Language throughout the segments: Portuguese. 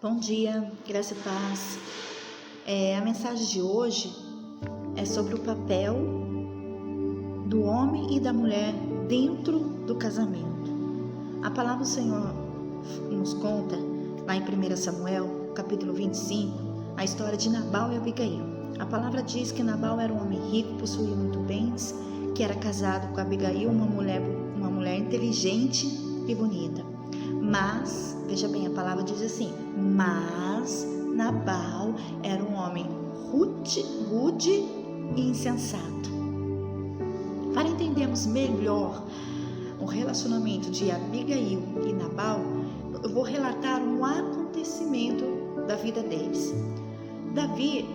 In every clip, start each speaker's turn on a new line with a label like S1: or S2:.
S1: Bom dia, graça e paz. A mensagem de hoje é sobre o papel do homem e da mulher dentro do casamento. A palavra do Senhor nos conta, lá em 1 Samuel, capítulo 25, a história de Nabal e Abigail. A palavra diz que Nabal era um homem rico, possuía muitos bens, que era casado com Abigail, uma mulher inteligente e bonita. Mas, veja bem, a palavra diz assim: mas Nabal era um homem rude e insensato. Para entendermos melhor o relacionamento de Abigail e Nabal, eu vou relatar um acontecimento da vida deles. Davi,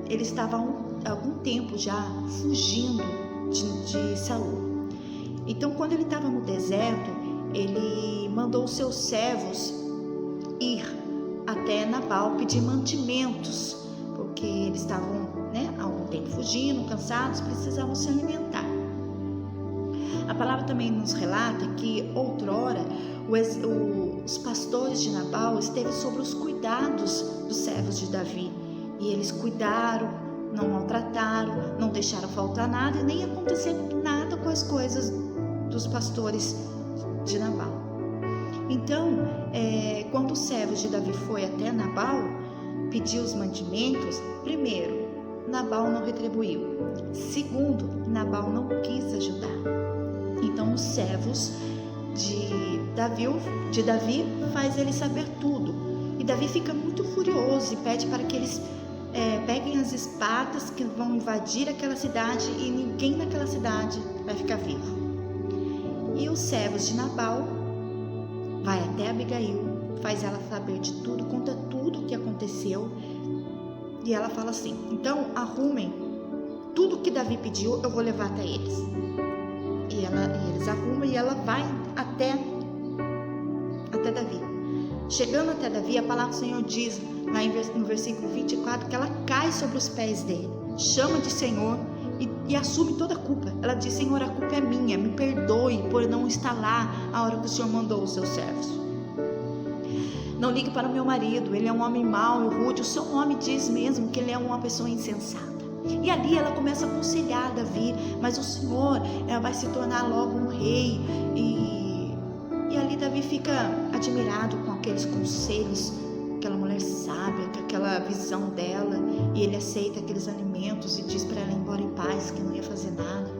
S1: ele estava há algum tempo já fugindo de Saul. Então, quando ele estava no deserto, ele mandou os seus servos ir até Nabal pedir mantimentos, porque eles estavam há algum tempo fugindo, cansados, precisavam se alimentar. A palavra também nos relata que outrora os pastores de Nabal esteve sobre os cuidados dos servos de Davi, e eles cuidaram, não maltrataram, não deixaram faltar nada, e nem aconteceu nada com as coisas dos pastores de Nabal. Então, quando os servos de Davi foi até Nabal pedir os mantimentos, primeiro, Nabal não retribuiu. Segundo, Nabal não quis ajudar. Então, os servos de Davi faz ele saber tudo. E Davi fica muito furioso e pede para que eles peguem as espadas que vão invadir aquela cidade, e ninguém naquela cidade vai ficar vivo. E os servos de Nabal vai até Abigail, faz ela saber de tudo, conta tudo o que aconteceu, e ela fala assim: então arrumem tudo que Davi pediu, eu vou levar até eles. E eles arrumam e ela vai até Davi. Chegando até Davi, a palavra do Senhor diz lá no versículo 24 que ela cai sobre os pés dele, chama de Senhor e assume toda a culpa. Ela diz: Senhor, a culpa é minha, me perdoe por não estar lá a hora que o Senhor mandou os seus servos. Não ligue para o meu marido, ele é um homem mau e rude, o seu nome diz mesmo que ele é uma pessoa insensata. E ali ela começa a aconselhar Davi: mas o Senhor vai se tornar logo um rei. E ali Davi fica admirado com aqueles conselhos, aquela mulher sábia, com aquela visão dela, e ele aceita aqueles alimentos e diz para ela ir embora em paz, que não ia fazer nada.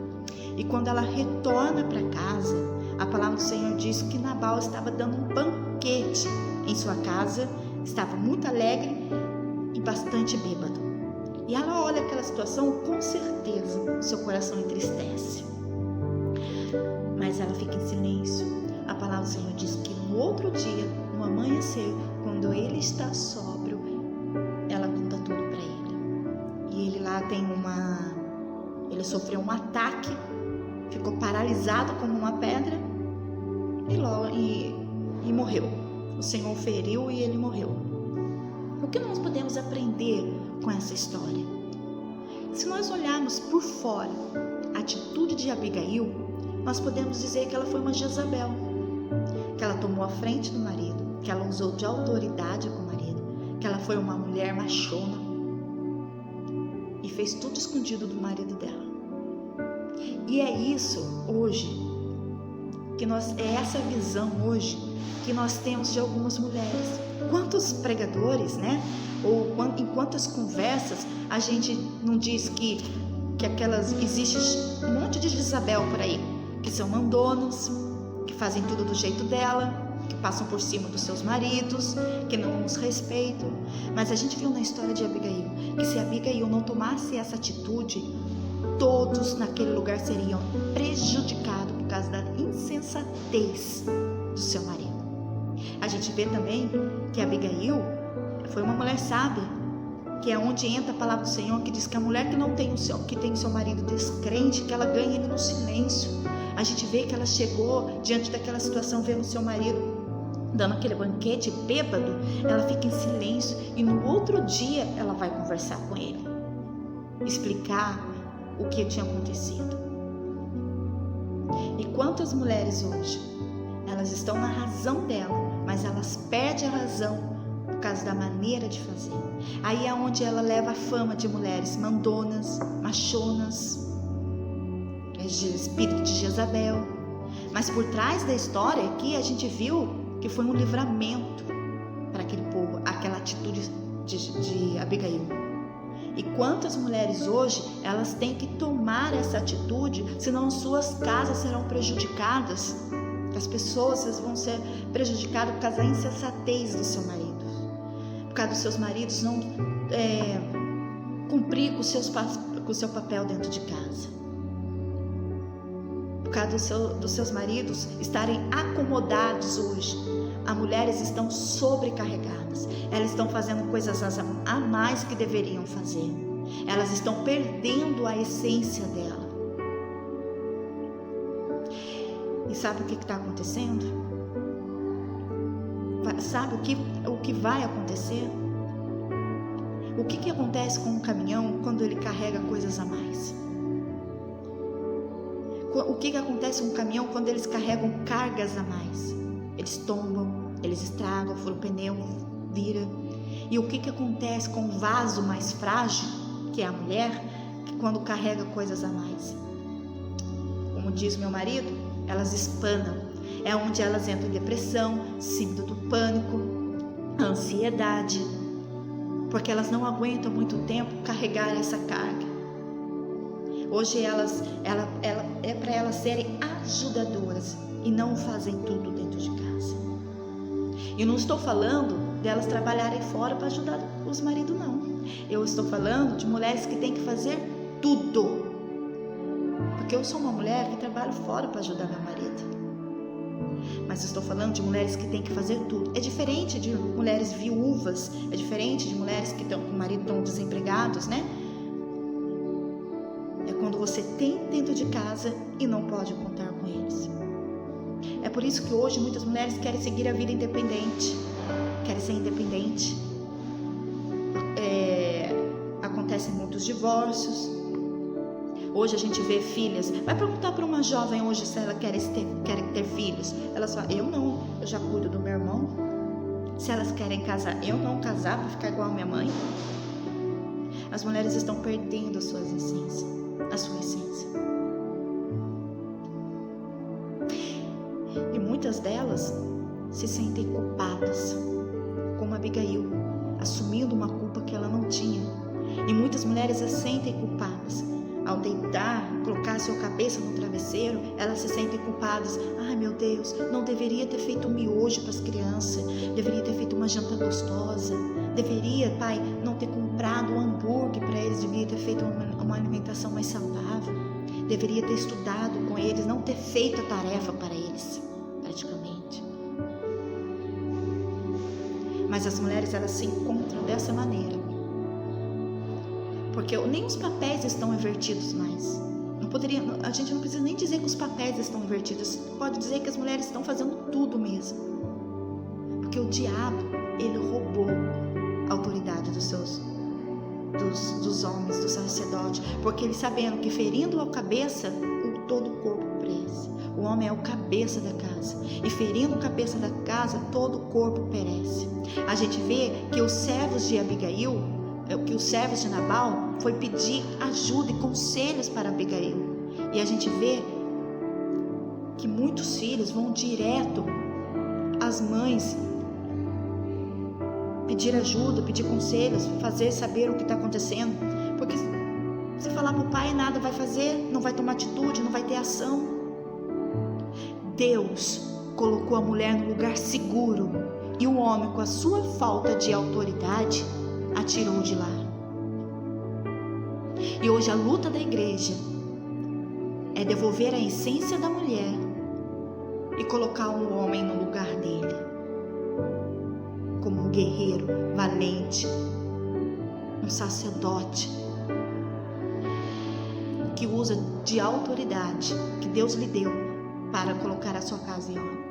S1: E quando ela retorna para casa, a palavra do Senhor diz que Nabal estava dando um banquete em sua casa, estava muito alegre e bastante bêbado. E ela olha aquela situação, com certeza seu coração entristece, mas ela fica em silêncio. A palavra do Senhor diz que no outro dia, no amanhecer, quando ele está sóbrio, ela conta tudo para ele. E ele lá ele sofreu um ataque, ficou paralisado como uma pedra e morreu. O Senhor feriu e ele morreu. O que nós podemos aprender com essa história? Se nós olharmos por fora a atitude de Abigail, nós podemos dizer que ela foi uma Jezabel, que ela tomou a frente do marido, que ela usou de autoridade com o marido, que ela foi uma mulher machona e fez tudo escondido do marido dela. E é isso hoje, é essa visão hoje que nós temos de algumas mulheres. Quantos pregadores, ou em quantas conversas a gente não diz que existe um monte de Jezabel por aí, que são mandonas, que fazem tudo do jeito dela, que passam por cima dos seus maridos, que não os respeitam. Mas a gente viu na história de Abigail que se Abigail não tomasse essa atitude, todos naquele lugar seriam prejudicados por causa da insensatez do seu marido. A gente vê também que Abigail foi uma mulher sábia, que é onde entra a palavra do Senhor, que diz que a mulher que tem o seu marido descrente, que ela ganha ele no silêncio. A gente vê que ela chegou diante daquela situação, vendo o seu marido dando aquele banquete bêbado, ela fica em silêncio, e no outro dia ela vai conversar com ele, explicar o que tinha acontecido. E quantas mulheres hoje, elas estão na razão dela, mas elas perdem a razão por causa da maneira de fazer. Aí é onde ela leva a fama de mulheres mandonas, machonas, de espírito de Jezabel. Mas por trás da história aqui a gente viu que foi um livramento para aquele povo, aquela atitude de Abigail. E quantas mulheres hoje, elas têm que tomar essa atitude, senão suas casas serão prejudicadas. As pessoas vão ser prejudicadas por causa da insensatez do seu marido, por causa dos seus maridos não cumprir com o seu papel dentro de casa, por causa dos seus maridos estarem acomodados hoje. As mulheres estão sobrecarregadas, elas estão fazendo coisas a mais que deveriam fazer, elas estão perdendo a essência dela. E sabe o que está acontecendo? Sabe o que vai acontecer? O que acontece com um caminhão quando ele carrega coisas a mais? O que acontece com um caminhão quando eles carregam cargas a mais? Eles tombam, eles estragam, fura o pneu, vira. E o que acontece com o vaso mais frágil, que é a mulher, que quando carrega coisas a mais? Como diz meu marido, elas espanam. É onde elas entram em depressão, síndrome do pânico, ansiedade, porque elas não aguentam muito tempo carregar essa carga. Hoje é para elas serem ajudadoras e não fazem tudo dentro de casa. E eu não estou falando delas trabalharem fora para ajudar os maridos, não. Eu estou falando de mulheres que têm que fazer tudo. Porque eu sou uma mulher que trabalho fora para ajudar meu marido. Mas eu estou falando de mulheres que têm que fazer tudo. É diferente de mulheres viúvas, é diferente de mulheres que estão com o marido estão desempregados, né? É quando você tem dentro de casa e não pode contar com eles. É por isso que hoje muitas mulheres querem seguir a vida independente, querem ser independente. Acontecem muitos divórcios. Hoje a gente vê filhas. Vai perguntar para uma jovem hoje se ela quer ter filhos. Elas falam, eu não, eu já cuido do meu irmão. Se elas querem casar, eu não casar para ficar igual a minha mãe. As mulheres estão perdendo a sua essência. E muitas delas se sentem culpadas, como Abigail, assumindo uma culpa que ela não tinha. E muitas mulheres se sentem culpadas. Ao deitar, colocar sua cabeça no travesseiro, elas se sentem culpadas. Ai meu Deus, não deveria ter feito um miojo para as crianças, deveria ter feito uma janta gostosa, deveria, pai, não ter comprado um hambúrguer para eles, deveria ter feito uma alimentação mais saudável, deveria ter estudado com eles, não ter feito a tarefa para eles, praticamente. Mas as mulheres, elas se encontram dessa maneira. Porque nem os papéis estão invertidos mais. A gente não precisa nem dizer que os papéis estão invertidos. Pode dizer que as mulheres estão fazendo tudo mesmo. Porque o diabo, ele roubou a autoridade dos homens, do sacerdote. Porque ele sabendo que ferindo a cabeça, todo o corpo perece. O homem é o cabeça da casa. E ferindo a cabeça da casa, todo o corpo perece. A gente vê que os servos de Abigail, que os servos de Nabal foi pedir ajuda e conselhos para Abigail. E a gente vê que muitos filhos vão direto às mães pedir ajuda, pedir conselhos, fazer saber o que está acontecendo. Porque se falar para o pai, nada vai fazer, não vai tomar atitude, não vai ter ação. Deus colocou a mulher no lugar seguro e o homem, com a sua falta de autoridade, a tirou de lá. E hoje a luta da igreja é devolver a essência da mulher e colocar um homem no lugar dele, como um guerreiro valente, um sacerdote que usa de autoridade que Deus lhe deu para colocar a sua casa em ordem.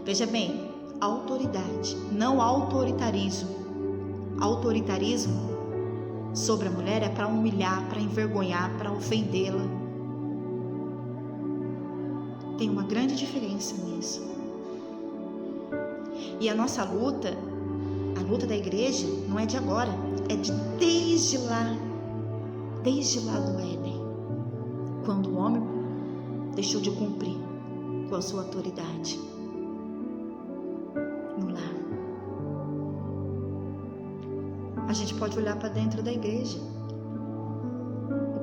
S1: Veja bem, autoridade, não autoritarismo. Autoritarismo sobre a mulher é para humilhar, para envergonhar, para ofendê-la. Tem uma grande diferença nisso. E a nossa luta, a luta da igreja, não é de agora, é desde lá do Éden, quando o homem deixou de cumprir com a sua autoridade no lar. A gente pode olhar para dentro da igreja.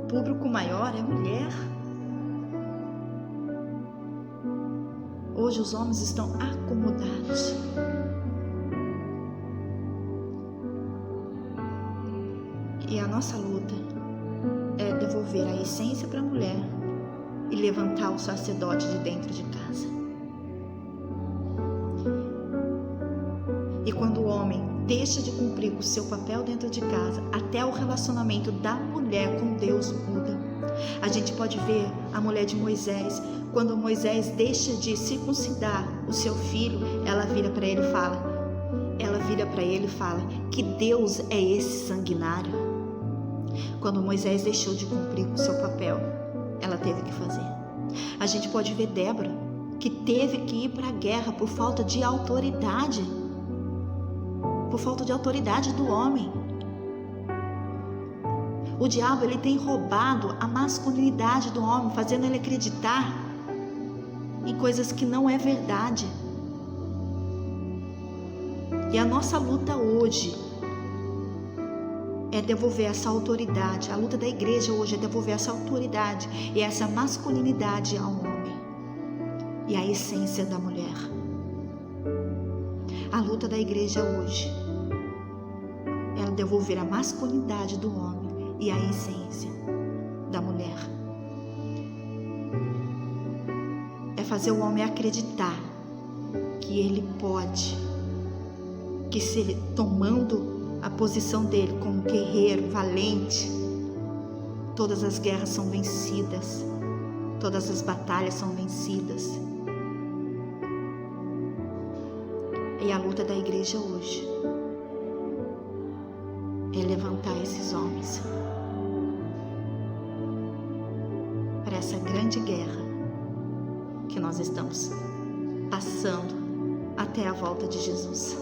S1: O público maior é mulher. Hoje os homens estão acomodados. E a nossa luta é devolver a essência para a mulher e levantar o sacerdote de dentro de casa. E quando o homem deixa de cumprir o seu papel dentro de casa, até o relacionamento da mulher com Deus muda. A gente pode ver a mulher de Moisés. Quando Moisés deixa de circuncidar o seu filho, ela vira para ele e fala que Deus é esse sanguinário. Quando Moisés deixou de cumprir o seu papel, ela teve que fazer. A gente pode ver Débora, que teve que ir para a guerra por falta de autoridade. Por falta de autoridade do homem. O diabo, ele tem roubado a masculinidade do homem, fazendo ele acreditar em coisas que não é verdade. E a nossa luta hoje é devolver essa autoridade. A luta da igreja hoje é devolver essa autoridade e essa masculinidade ao homem e a essência da mulher. A luta da igreja hoje é devolver a masculinidade do homem e a essência da mulher. É fazer o homem acreditar que ele pode, que se ele tomando a posição dele como guerreiro valente, todas as guerras são vencidas, todas as batalhas são vencidas. E a luta da igreja hoje é levantar esses homens para essa grande guerra que nós estamos passando até a volta de Jesus.